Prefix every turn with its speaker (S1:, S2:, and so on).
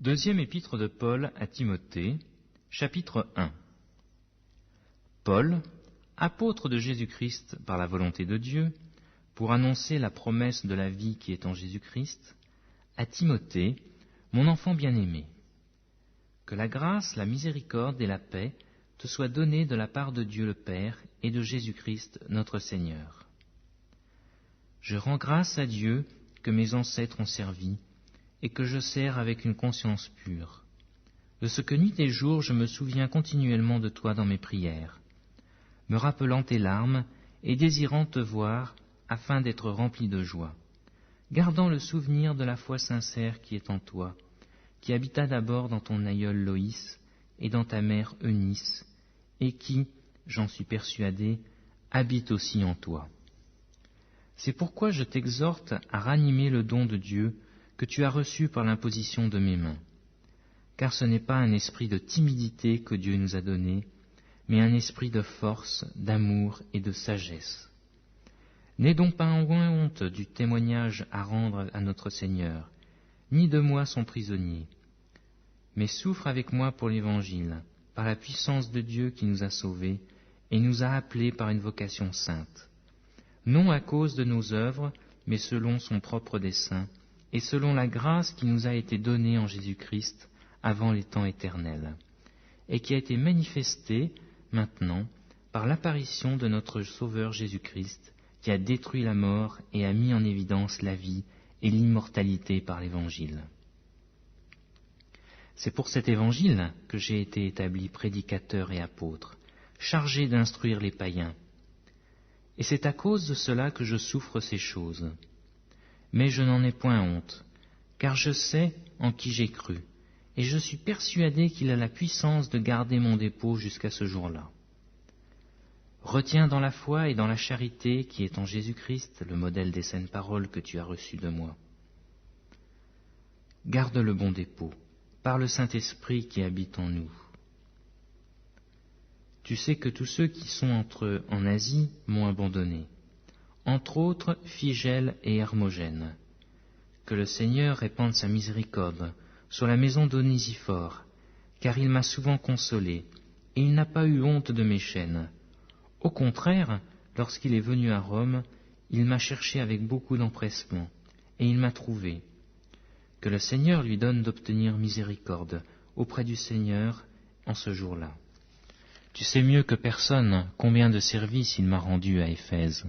S1: Deuxième épître de Paul à Timothée, chapitre 1. Paul, apôtre de Jésus-Christ par la volonté de Dieu, pour annoncer la promesse de la vie qui est en Jésus-Christ, à Timothée, mon enfant bien-aimé. Que la grâce, la miséricorde et la paix te soient données de la part de Dieu le Père et de Jésus-Christ notre Seigneur. Je rends grâce à Dieu que mes ancêtres ont servi et que je sers avec une conscience pure. De ce que nuit et jour je me souviens continuellement de toi dans mes prières, me rappelant tes larmes et désirant te voir afin d'être rempli de joie, gardant le souvenir de la foi sincère qui est en toi, qui habita d'abord dans ton aïeul Loïs et dans ta mère Eunice, et qui, j'en suis persuadé, habite aussi en toi. C'est pourquoi je t'exhorte à ranimer le don de Dieu que tu as reçu par l'imposition de mes mains. Car ce n'est pas un esprit de timidité que Dieu nous a donné, mais un esprit de force, d'amour et de sagesse. N'aie donc pas honte du témoignage à rendre à notre Seigneur, ni de moi son prisonnier, mais souffre avec moi pour l'Évangile, par la puissance de Dieu qui nous a sauvés et nous a appelés par une vocation sainte, non à cause de nos œuvres, mais selon son propre dessein, et selon la grâce qui nous a été donnée en Jésus-Christ avant les temps éternels, et qui a été manifestée maintenant par l'apparition de notre Sauveur Jésus-Christ, qui a détruit la mort et a mis en évidence la vie et l'immortalité par l'Évangile. C'est pour cet Évangile que j'ai été établi prédicateur et apôtre, chargé d'instruire les païens. Et c'est à cause de cela que je souffre ces choses. Mais je n'en ai point honte, car je sais en qui j'ai cru, et je suis persuadé qu'il a la puissance de garder mon dépôt jusqu'à ce jour-là. Retiens dans la foi et dans la charité qui est en Jésus-Christ le modèle des saines paroles que tu as reçues de moi. Garde le bon dépôt, par le Saint-Esprit qui habite en nous. Tu sais que tous ceux qui sont entrés en Asie m'ont abandonné, entre autres Phygèle et Hermogène. Que le Seigneur répande sa miséricorde sur la maison d'Onésphore, car il m'a souvent consolé, et il n'a pas eu honte de mes chaînes. Au contraire, lorsqu'il est venu à Rome, il m'a cherché avec beaucoup d'empressement, et il m'a trouvé. Que le Seigneur lui donne d'obtenir miséricorde auprès du Seigneur en ce jour-là. Tu sais mieux que personne combien de services il m'a rendu à Éphèse.